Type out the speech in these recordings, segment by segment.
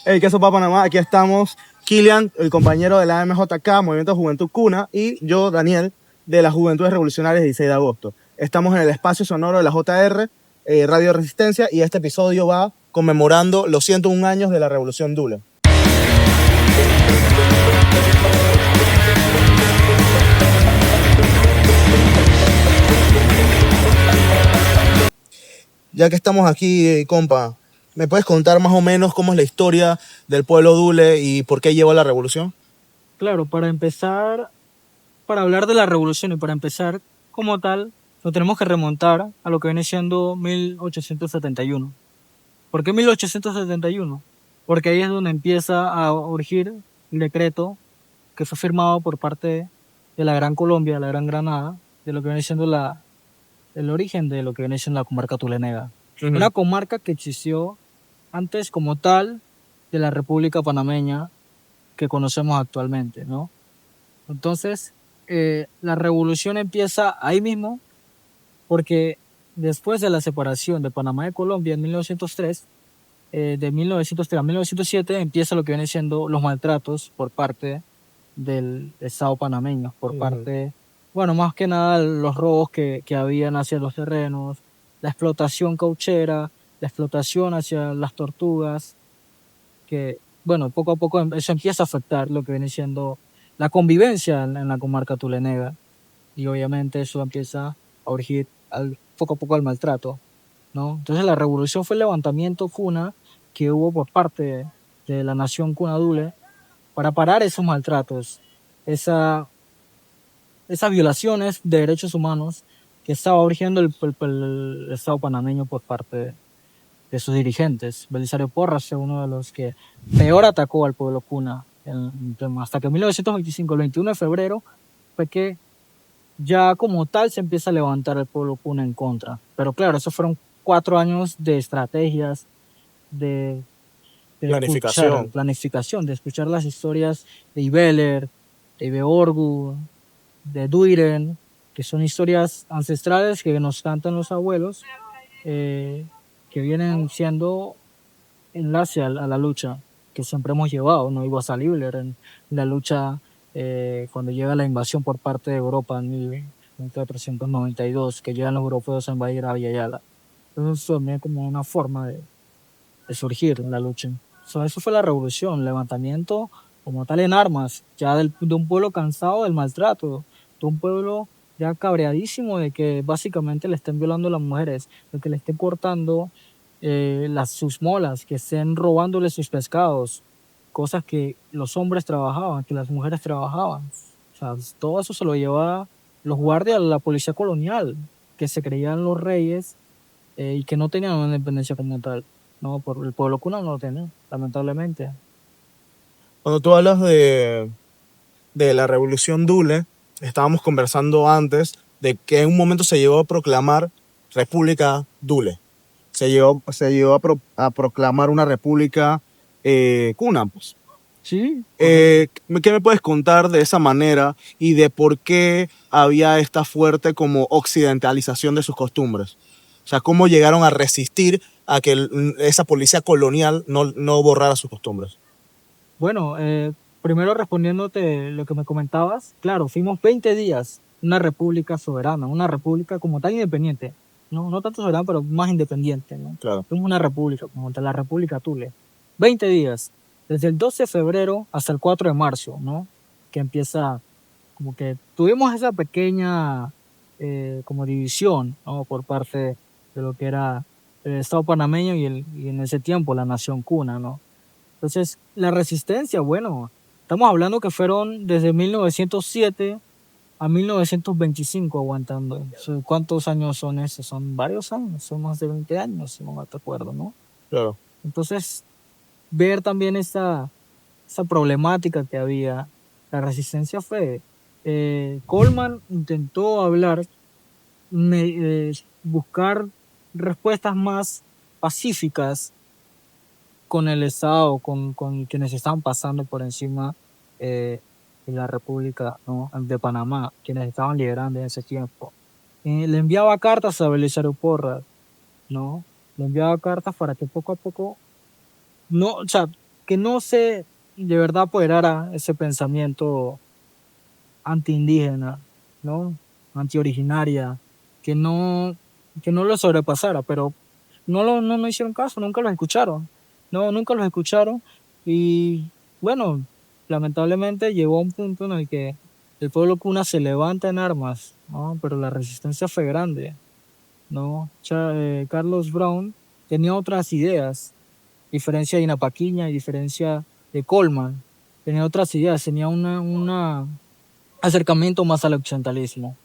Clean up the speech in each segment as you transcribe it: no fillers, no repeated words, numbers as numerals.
Hey, ¿qué sopa Panamá? Aquí estamos, Kilian, el compañero de la MJK, Movimiento Juventud Cuna, y yo, Daniel, de las Juventudes Revolucionarias 16 de agosto. Estamos en el espacio sonoro de la JR, Radio Resistencia, y este episodio va conmemorando los 101 años de la Revolución Dule. Ya que estamos aquí, compa, ¿me puedes contar más o menos cómo es la historia del pueblo Dule y por qué llevó a la revolución? Claro, para empezar, para hablar de la revolución y para empezar como tal, nos tenemos que remontar a lo que viene siendo 1871. ¿Por qué 1871? Porque ahí es donde empieza a urgir el decreto que fue firmado por parte de la Gran Colombia, de la Gran Granada, de lo que viene siendo el origen de lo que viene siendo la comarca tulenega. Una comarca que existió antes como tal de la República Panameña que conocemos actualmente, ¿no? Entonces, la revolución empieza ahí mismo porque después de la separación de Panamá de Colombia en 1903, de 1903 a 1907 empieza lo que vienen siendo los maltratos por parte del Estado panameño, por parte, bueno, más que nada los robos que habían hacia los terrenos, la explotación cauchera, la explotación hacia las tortugas, que, bueno, poco a poco eso empieza a afectar lo que viene siendo la convivencia en la comarca tulenega. Y obviamente eso empieza a urgir poco a poco al maltrato, ¿no? Entonces la revolución fue el levantamiento cuna que hubo por parte de la nación cuna Dule para parar esos maltratos, esas violaciones de derechos humanos que estaba urgiendo el Estado panameño por parte de sus dirigentes. Belisario Porras fue uno de los que peor atacó al pueblo cuna. Hasta que en 1925, el 21 de febrero, fue que ya como tal se empieza a levantar el pueblo cuna en contra. Pero claro, esos fueron 4 años de estrategias, de planificación, de escuchar las historias de Ibeler, de Ibeorgu, de Duiren, que son historias ancestrales que nos cantan los abuelos, que vienen siendo enlace a la lucha que siempre hemos llevado, ¿no? Igual a Libler en la lucha cuando llega la invasión por parte de Europa en 1492, que llegan los europeos a invadir a Villayala. Entonces también como una forma de surgir en la lucha. Eso fue la revolución, el levantamiento como tal en armas, ya de un pueblo cansado del maltrato, de un pueblo ya cabreadísimo de que básicamente le estén violando a las mujeres, de que le estén cortando sus molas, que estén robándole sus pescados, cosas que los hombres trabajaban, que las mujeres trabajaban. O sea, todo eso se lo llevaba los guardias, la policía colonial, que se creían los reyes y que no tenían una independencia como tal. No, por el pueblo cuna no lo tiene, lamentablemente. Cuando tú hablas de la Revolución Dule, estábamos conversando antes de que en un momento se llegó a proclamar República Dule. Se llegó a proclamar una república cuna, pues. Sí. ¿Qué me puedes contar de esa manera y de por qué había esta fuerte como occidentalización de sus costumbres? O sea, ¿cómo llegaron a resistir a que esa policía colonial no borrara sus costumbres? Bueno, primero respondiéndote lo que me comentabas, claro, fuimos 20 días una república soberana, una república como tal independiente, no tanto soberana, pero más independiente, ¿no? Claro. Fuimos una república, como tal, la República Tule. 20 días, desde el 12 de febrero hasta el 4 de marzo, ¿no? Que empieza, como que tuvimos esa pequeña como división, ¿no? Por parte de lo que era el Estado panameño y en ese tiempo la nación cuna, ¿no? Entonces, la resistencia, bueno, estamos hablando que fueron desde 1907 a 1925 aguantando. ¿Cuántos años son esos? Son varios años, son más de 20 años, si no me acuerdo, ¿no? Claro. Entonces, ver también esa problemática que había, la resistencia fue... Coleman intentó hablar, buscar respuestas más pacíficas con el Estado, con quienes estaban pasando por encima de la República, ¿no? De Panamá, quienes estaban liderando en ese tiempo. Le enviaba cartas a Belisario Porras, ¿no? Le enviaba cartas para que poco a poco, no, o sea, que no se de verdad apoderara ese pensamiento antiindígena, ¿no? Antioriginaria, que no, que no lo sobrepasara, pero no hicieron caso, nunca los escucharon, no, nunca los escucharon y bueno, lamentablemente llegó a un punto en el que el pueblo cuna se levanta en armas, ¿no? Pero la resistencia fue grande, ¿no? Carlos Brown tenía otras ideas, diferencia de Inapaquiña y diferencia de Coleman, tenía otras ideas, tenía una acercamiento más al occidentalismo. Ok.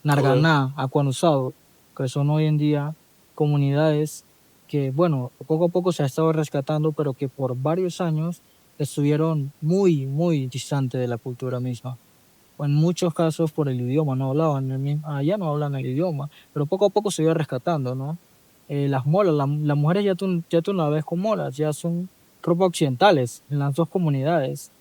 Narganá, Aquanusado, que son hoy en día comunidades que, bueno, poco a poco se ha estado rescatando, pero que por varios años estuvieron muy, muy distantes de la cultura misma. O en muchos casos por el idioma, no hablaban allá no hablan el idioma, pero poco a poco se iba rescatando, ¿no? Las molas, las mujeres ya tú no las ves con molas, ya son ropa occidentales en las dos comunidades.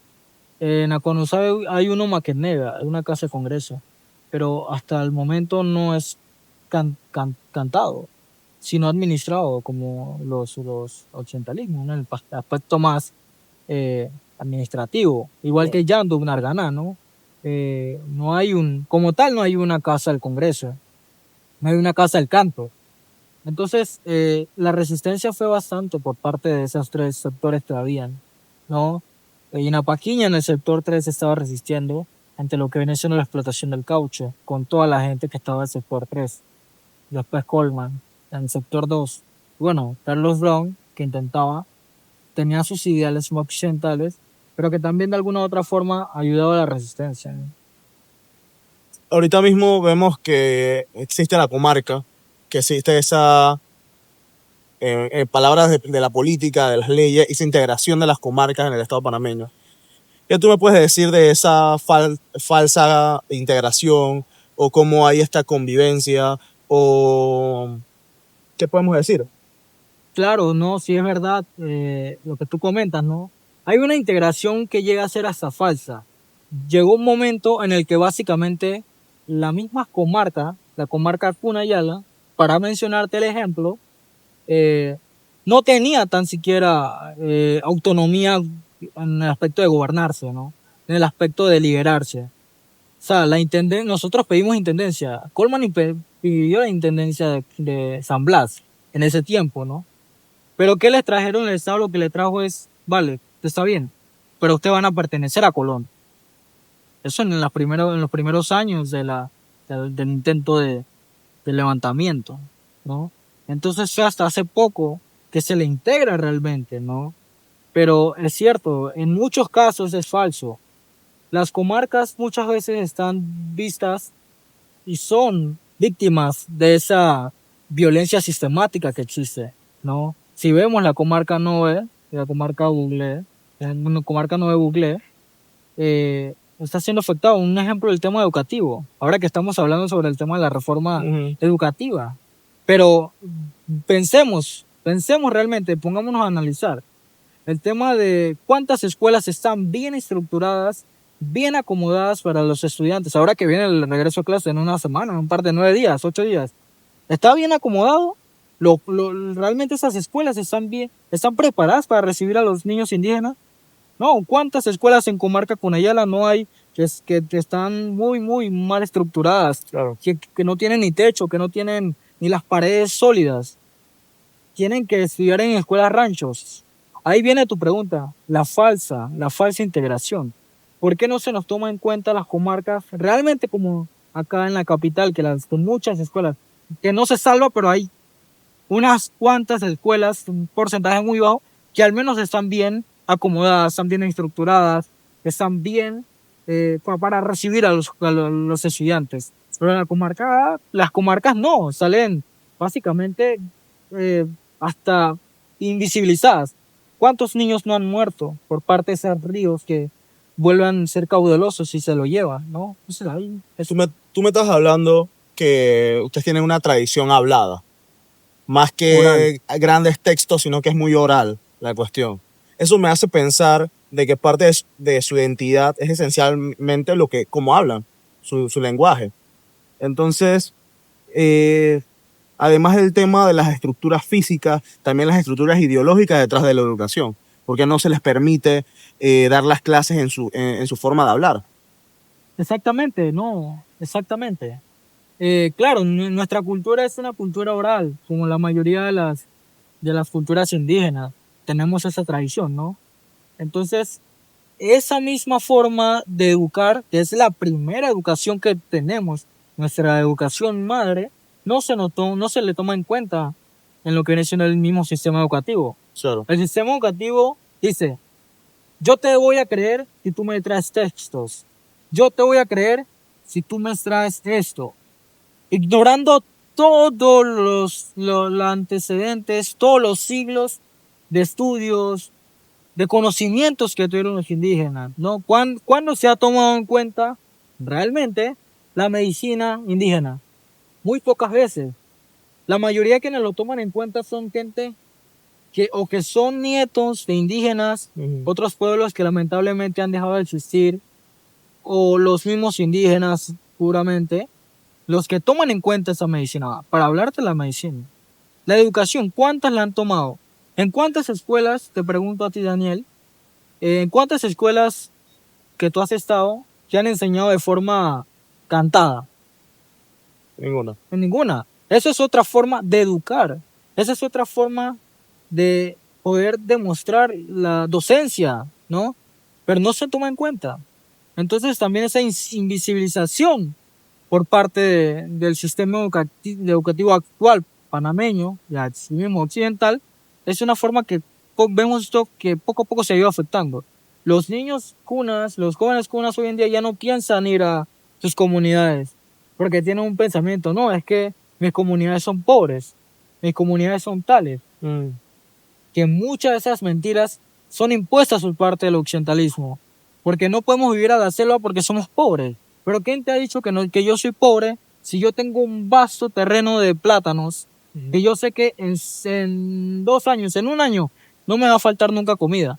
En Aconusado hay uno Maquenega, una casa de congreso, pero hasta el momento no es cantado, sino administrado como los occidentalismos, ¿no? El aspecto más administrativo, igual que Yandu Narganá, ¿no? No hay como tal no hay una casa del Congreso, no hay una casa del canto. Entonces, la resistencia fue bastante por parte de esos tres sectores que habían, ¿no? Inapaquiña en el sector 3 estaba resistiendo ante lo que viene siendo la explotación del caucho, con toda la gente que estaba en el sector 3. Después Coleman en el sector 2. Bueno, Carlos Brown, que tenía sus ideales más occidentales, pero que también de alguna u otra forma ayudaba a la resistencia, ¿no? Ahorita mismo vemos que existe la comarca, que existe esa, palabras de la política, de las leyes, esa integración de las comarcas en el Estado panameño. ¿Qué tú me puedes decir de esa falsa integración o cómo hay esta convivencia o qué podemos decir? Claro, no, sí es verdad lo que tú comentas, ¿no? Hay una integración que llega a ser hasta falsa. Llegó un momento en el que básicamente la misma comarca, la comarca Cunayala, para mencionarte el ejemplo, no tenía tan siquiera autonomía en el aspecto de gobernarse, ¿no? En el aspecto de liberarse. O sea, nosotros pedimos intendencia. Coleman pidió la intendencia de San Blas en ese tiempo, ¿no? Pero ¿qué les trajeron? El Estado lo que le trajo es, vale, está bien, pero ustedes van a pertenecer a Colón. Eso en los primeros años del intento de levantamiento, ¿no? Entonces fue hasta hace poco que se le integra realmente, ¿no? Pero es cierto, en muchos casos es falso. Las comarcas muchas veces están vistas y son víctimas de esa violencia sistemática que existe, ¿no? Si vemos la comarca Nove, la comarca Buglé, la comarca Nove Buglé, está siendo afectado. Un ejemplo del tema educativo, ahora que estamos hablando sobre el tema de la reforma educativa. Pero pensemos realmente, pongámonos a analizar el tema de cuántas escuelas están bien estructuradas, bien acomodadas para los estudiantes. Ahora que viene el regreso a clase en una semana, en un par de 9 días, 8 días. ¿Está bien acomodado? ¿Realmente esas escuelas están preparadas para recibir a los niños indígenas? No, ¿cuántas escuelas en Comarca Cunayala no hay que están muy, muy mal estructuradas? Claro. Que no tienen ni techo, que no tienen ni las paredes sólidas. Tienen que estudiar en escuelas ranchos. Ahí viene tu pregunta, la falsa integración. ¿Por qué no se nos toma en cuenta las comarcas realmente como acá en la capital, con muchas escuelas, que no se salva, pero hay unas cuantas escuelas, un porcentaje muy bajo, que al menos están bien acomodadas, están bien estructuradas, están bien para recibir a los estudiantes? Pero en las comarcas no, salen básicamente hasta invisibilizadas. ¿Cuántos niños no han muerto por parte de esos ríos que vuelvan a ser caudalosos y se lo llevan, ¿no? Entonces ahí Tú me estás hablando que ustedes tienen una tradición hablada, más oral. que grandes textos, sino que es muy oral la cuestión. Eso me hace pensar de que parte de su identidad es esencialmente cómo hablan, su lenguaje. Entonces, además del tema de las estructuras físicas, también las estructuras ideológicas detrás de la educación. ¿Por qué no se les permite dar las clases en su forma de hablar? Exactamente, no, exactamente. Claro, nuestra cultura es una cultura oral, como la mayoría de las culturas indígenas. Tenemos esa tradición, ¿no? Entonces, esa misma forma de educar, que es la primera educación que tenemos, nuestra educación madre, no se le toma en cuenta en lo que viene siendo el mismo sistema educativo. Claro. El sistema educativo dice, yo te voy a creer si tú me traes textos. Yo te voy a creer si tú me traes esto. Ignorando todos los antecedentes, todos los siglos de estudios, de conocimientos que tuvieron los indígenas, ¿no? ¿Cuándo se ha tomado en cuenta realmente la medicina indígena? Muy pocas veces. La mayoría de quienes lo toman en cuenta son gente que son nietos de indígenas, otros pueblos que lamentablemente han dejado de existir, o los mismos indígenas puramente, los que toman en cuenta esa medicina. Para hablarte de la medicina, la educación, ¿cuántas la han tomado? ¿En cuántas escuelas, te pregunto a ti, Daniel, en cuántas escuelas que tú has estado te han enseñado de forma cantada? Ninguna. En ninguna. Esa es otra forma de educar. Esa es otra forma de poder demostrar la docencia, ¿no? Pero no se toma en cuenta. Entonces también esa invisibilización por parte del sistema educativo actual panameño, y así mismo occidental, es una forma que vemos esto que poco a poco se ha ido afectando. Los niños cunas, los jóvenes cunas hoy en día ya no piensan ir a sus comunidades, porque tienen un pensamiento, no, es que mis comunidades son pobres, mis comunidades son tales, que muchas de esas mentiras son impuestas por parte del occidentalismo, porque no podemos vivir a la selva porque somos pobres. Pero ¿quién te ha dicho que, no, que yo soy pobre si yo tengo un vasto terreno de plátanos que yo sé que en 2 años, en un año, no me va a faltar nunca comida?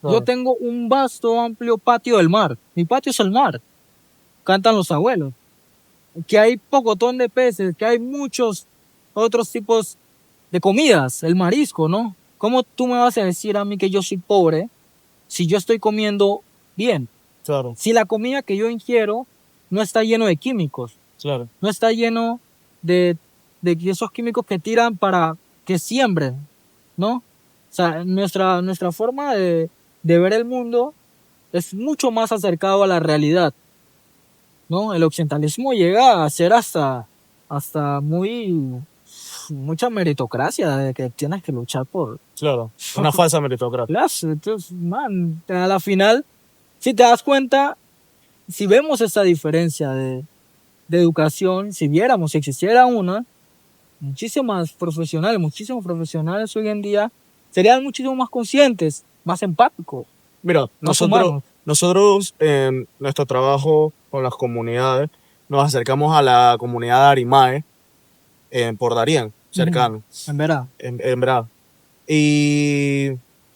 Yo tengo un vasto, amplio patio del mar. Mi patio es el mar. Cantan los abuelos. Que hay pocotón de peces, que hay muchos otros tipos de comidas, el marisco, ¿no? ¿Cómo tú me vas a decir a mí que yo soy pobre si yo estoy comiendo bien? Claro. Si la comida que yo ingiero no está lleno de químicos, Claro. no está lleno de esos químicos que tiran para que siembren, ¿no? O sea, nuestra forma de ver el mundo es mucho más acercado a la realidad, ¿no? El occidentalismo llega a ser hasta mucha meritocracia de que tienes que luchar por... Claro. Una falsa meritocracia. Claro, entonces, man, a la final, si te das cuenta, si vemos esa diferencia de educación, si viéramos, si existiera una, muchísimos profesionales hoy en día serían muchísimo más conscientes, más empáticos. Mira, nosotros en nuestro trabajo con las comunidades nos acercamos a la comunidad de Arimae por Darién, cercano. En verdad. En verdad. Y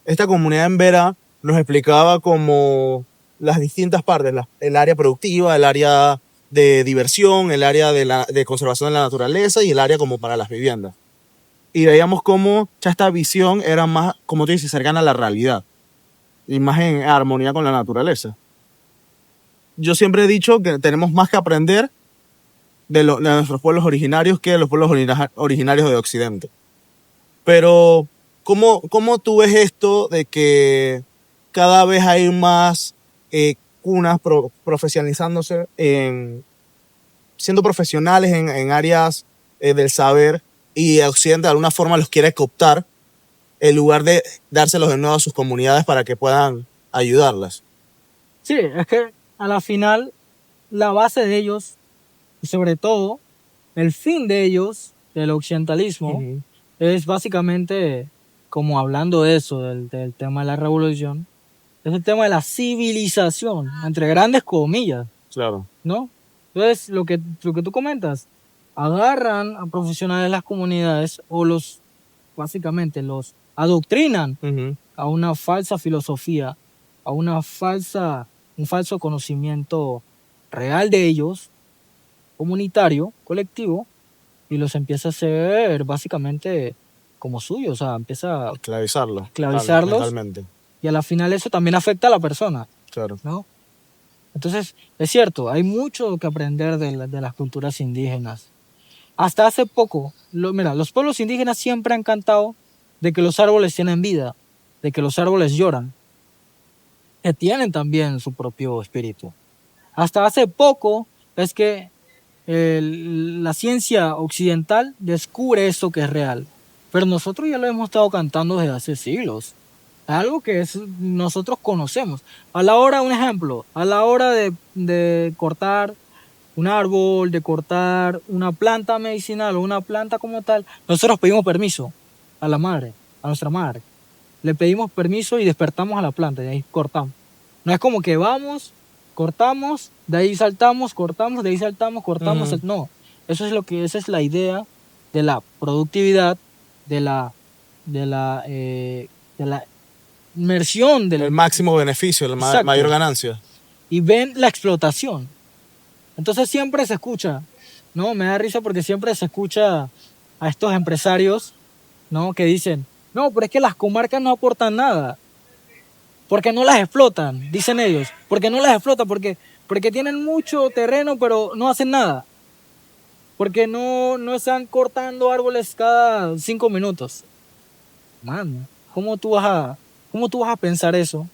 esta comunidad en Vera nos explicaba como las distintas partes, el área productiva, el área de diversión, el área de conservación de la naturaleza y el área como para las viviendas. Y veíamos cómo ya esta visión era más, como tú dices, cercana a la realidad y más en armonía con la naturaleza. Yo siempre he dicho que tenemos más que aprender de nuestros pueblos originarios que de los pueblos originarios de Occidente. Pero, ¿cómo tú ves esto de que cada vez hay más cunas profesionalizándose, siendo profesionales en áreas del saber, y Occidente de alguna forma los quiere cooptar en lugar de dárselos de nuevo a sus comunidades para que puedan ayudarlas? Sí, es que a la final la base de ellos, y sobre todo el fin de ellos, del occidentalismo, es básicamente, como hablando de eso, del tema de la revolución, es el tema de la civilización, entre grandes comillas. Claro. ¿No? Entonces, lo que tú comentas, agarran a profesionales de las comunidades o básicamente los adoctrinan a una falsa filosofía, a un falso conocimiento real de ellos, comunitario, colectivo, y los empieza a hacer básicamente como suyos, o sea, empieza a Esclavizarlos. esclavizarlos Mentalmente. Y a la final eso también afecta a la persona, Claro. ¿no? Entonces, es cierto, hay mucho que aprender de las culturas indígenas. Hasta hace poco, mira, los pueblos indígenas siempre han cantado de que los árboles tienen vida, de que los árboles lloran, que tienen también su propio espíritu. Hasta hace poco es que la ciencia occidental descubre esto que es real. Pero nosotros ya lo hemos estado cantando desde hace siglos. Algo que nosotros conocemos. A la hora, un ejemplo, a la hora de cortar un árbol, de cortar una planta medicinal o una planta como tal, nosotros pedimos permiso a la madre, a nuestra madre. Le pedimos permiso y despertamos a la planta y ahí cortamos. No es como que vamos, cortamos, de ahí saltamos, cortamos, de ahí saltamos, cortamos. Ujú. No, esa es la idea de la productividad, de la, de la inmersión El máximo beneficio, la Exacto. mayor ganancia. y ven la explotación. Entonces siempre se escucha, ¿no? Me da risa porque siempre se escucha a estos empresarios, ¿no? Que dicen, no, pero es que las comarcas no aportan nada. Porque no las explotan, dicen ellos. Porque no las explotan, porque tienen mucho terreno, pero no hacen nada. Porque no están cortando árboles cada 5 minutos. Mano, ¿cómo tú vas a pensar eso?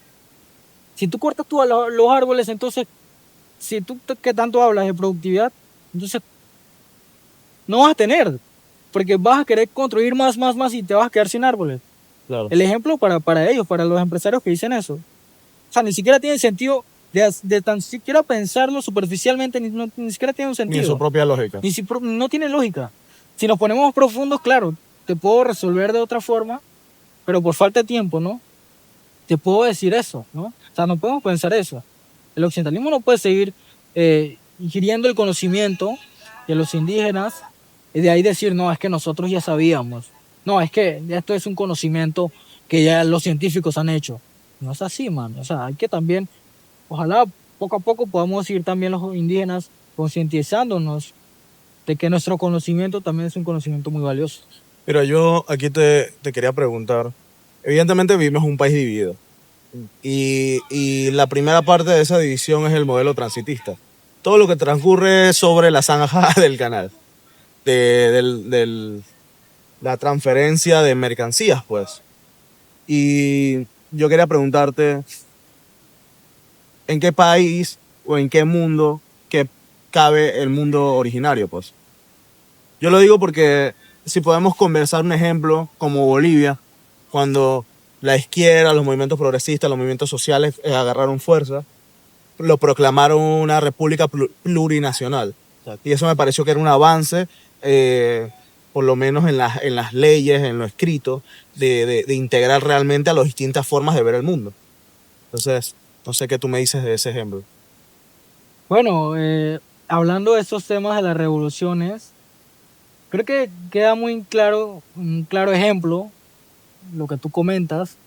Si tú cortas los árboles, entonces, si tú que tanto hablas de productividad, entonces no vas a tener. Porque vas a querer construir más y te vas a quedar sin árboles. Claro. El ejemplo para ellos, para los empresarios que dicen eso. O sea, ni siquiera tiene sentido de tan siquiera pensarlo superficialmente, ni siquiera tiene un sentido. Ni su propia lógica. No tiene lógica. Si nos ponemos profundos, claro, te puedo resolver de otra forma, pero por falta de tiempo, ¿no? Te puedo decir eso, ¿no? O sea, no podemos pensar eso. El occidentalismo no puede seguir ingiriendo el conocimiento de los indígenas y de ahí decir, no, es que nosotros ya sabíamos. No, es que esto es un conocimiento que ya los científicos han hecho. No es así, man. O sea, hay que también, ojalá poco a poco podamos ir también los indígenas concientizándonos de que nuestro conocimiento también es un conocimiento muy valioso. Mira, yo aquí te quería preguntar. Evidentemente vivimos en un país dividido. Y la primera parte de esa división es el modelo transitista. Todo lo que transcurre sobre la zanja del canal. La transferencia de mercancías, pues. Y yo quería preguntarte, ¿en qué país o en qué mundo que cabe el mundo originario, pues? Yo lo digo porque si podemos conversar un ejemplo como Bolivia, cuando la izquierda, los movimientos progresistas, los movimientos sociales agarraron fuerza, lo proclamaron una república plurinacional. Y eso me pareció que era un avance, por lo menos en las leyes, en lo escrito, de integrar realmente a las distintas formas de ver el mundo. Entonces, no sé qué tú me dices de ese ejemplo. Bueno, hablando de estos temas de las revoluciones, creo que queda muy claro, un claro ejemplo, lo que tú comentas,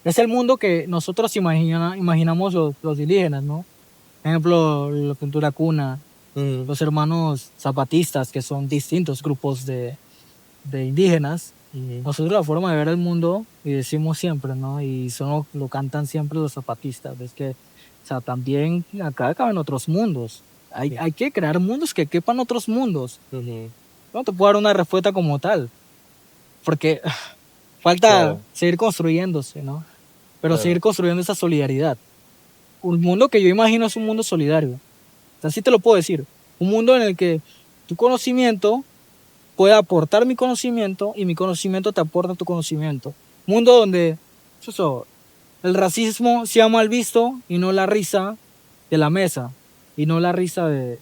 es el mundo que nosotros imaginamos los indígenas, ¿no? Por ejemplo, la cultura cuna, los hermanos zapatistas, que son distintos grupos de indígenas. Y nosotros la forma de ver el mundo, y decimos siempre, ¿no? Y eso lo cantan siempre los zapatistas, es que, o sea, también acá caben otros mundos. Hay que crear mundos que quepan otros mundos. No te puedo dar una respuesta como tal, porque falta seguir construyéndose, ¿no? Pero seguir construyendo esa solidaridad. Un mundo que yo imagino es un mundo solidario. Así te lo puedo decir. Un mundo en el que tu conocimiento puede aportar mi conocimiento y mi conocimiento te aporta tu conocimiento. Un mundo donde el racismo sea mal visto y no la risa de la mesa y no la risa de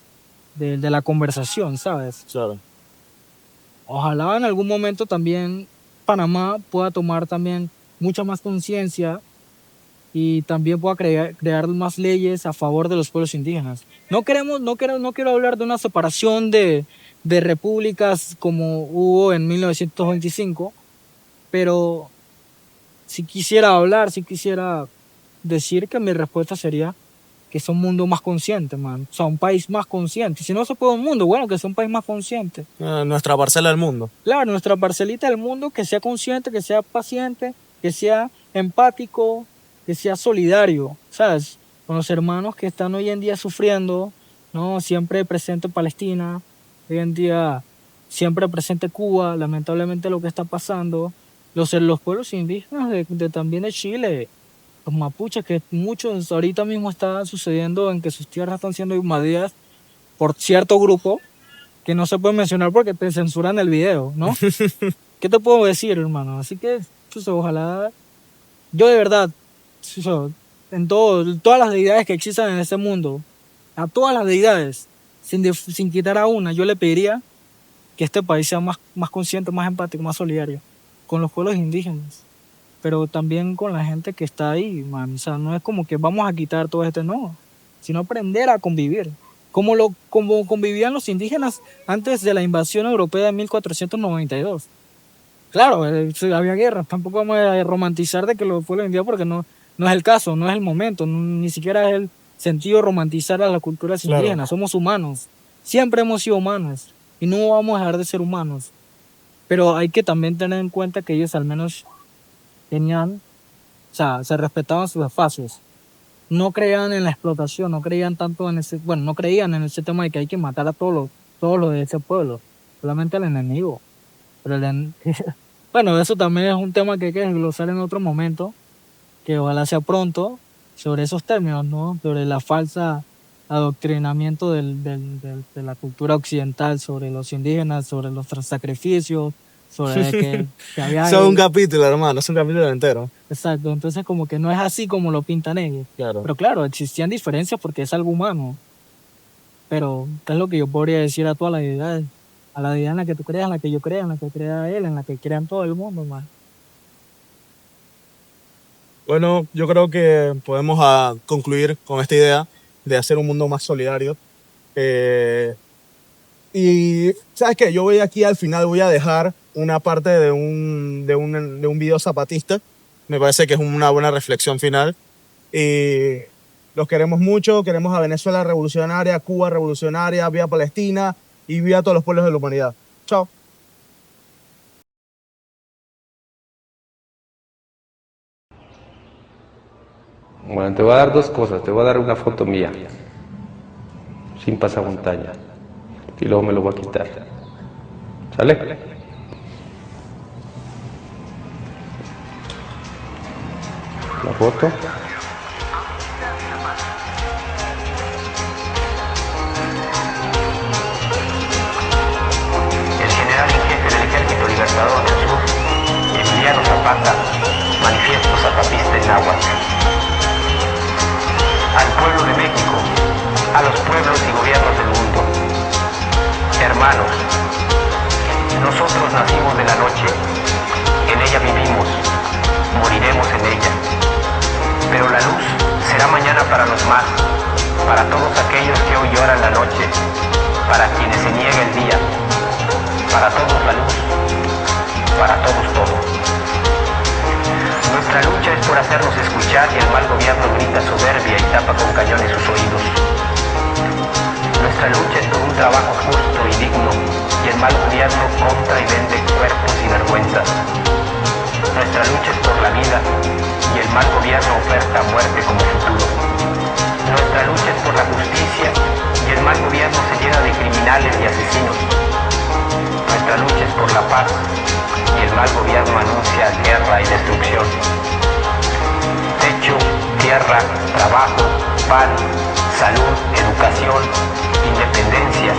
la conversación, ¿sabes? Claro. Ojalá en algún momento también Panamá pueda tomar también mucha más conciencia y también pueda crear más leyes a favor de los pueblos indígenas. No quiero hablar de una separación de repúblicas como hubo en 1925, pero si quisiera decir que mi respuesta sería que es un mundo más consciente, man. O sea, un país más consciente. Si no se puede un mundo, bueno, que sea un país más consciente. Nuestra parcela del mundo. Claro, nuestra parcelita del mundo, que sea consciente, que sea paciente, que sea empático, que sea solidario, ¿sabes? Con los hermanos que están hoy en día sufriendo, ¿no? Siempre presente Palestina, hoy en día siempre presente Cuba, lamentablemente lo que está pasando, los pueblos indígenas también de Chile, los mapuches, que muchos ahorita mismo está sucediendo en que sus tierras están siendo invadidas por cierto grupo que no se puede mencionar porque te censuran el video, ¿no? ¿Qué te puedo decir, hermano? Así que, chuzo, ojalá, yo de verdad, chuzo, todas las deidades que existan en este mundo, a todas las deidades, sin quitar a una, yo le pediría que este país sea más consciente, más empático, más solidario con los pueblos indígenas, pero también con la gente que está ahí, man. O sea, no es como que vamos a quitar todo no, sino aprender a convivir. Como convivían los indígenas antes de la invasión europea de 1492. Claro, había guerra, tampoco vamos a romantizar de que los pueblos indígenas, porque no es el caso, no es el momento, ni siquiera es el sentido romantizar a las culturas indígenas. Claro. Somos humanos, siempre hemos sido humanos y no vamos a dejar de ser humanos. Pero hay que también tener en cuenta que ellos al menos se respetaban sus espacios. No creían en la explotación, no creían tanto en no creían en ese tema de que hay que matar a todos los de ese pueblo, solamente al enemigo. Pero bueno, eso también es un tema que hay que desglosar en otro momento, que ojalá sea pronto, sobre esos términos, ¿no? Sobre la falsa adoctrinamiento de la cultura occidental sobre los indígenas, sobre los sacrificios, sobre que había... Eso es un capítulo, hermano, es un capítulo entero. Exacto, entonces como que no es así como lo pintan ellos. Claro. Pero claro, existían diferencias porque es algo humano. Pero ¿qué es lo que yo podría decir a todas las deidades? A la deidad en la que tú creas, en la que yo crea, en la que crea él, en la que crean todo el mundo, man. Bueno, yo creo que podemos concluir con esta idea de hacer un mundo más solidario. Y, ¿sabes qué? Yo aquí al final voy a dejar una parte de un video zapatista. Me parece que es una buena reflexión final. Y los queremos mucho, queremos a Venezuela revolucionaria, Cuba revolucionaria, viva Palestina y viva todos los pueblos de la humanidad. Chao. Bueno, te voy a dar dos cosas. Te voy a dar una foto mía, sin pasamontaña, y luego me lo voy a quitar. ¿Sale? La foto. El general en jefe del Ejército Libertador del Sur, Emiliano Zapata, manifiesto zapatista en náhuatl. Al pueblo de México, a los pueblos y gobiernos del mundo. Hermanos, nosotros nacimos de la noche, en ella vivimos, moriremos en ella. Pero la luz será mañana para los más, para todos aquellos que hoy lloran la noche, para quienes se niega el día, para todos la luz, para todos todo. Nuestra lucha es por hacernos escuchar y el mal gobierno grita soberbia y tapa con cañones sus oídos. Nuestra lucha es por un trabajo justo y digno y el mal gobierno compra y vende cuerpos y vergüenzas. Nuestra lucha es por la vida y el mal gobierno oferta muerte como futuro. Nuestra lucha es por la justicia y el mal gobierno se llena de criminales y asesinos. Nuestra lucha es por la paz y el mal gobierno anuncia guerra y destrucción. Techo, tierra, trabajo, pan, salud, educación, independencia,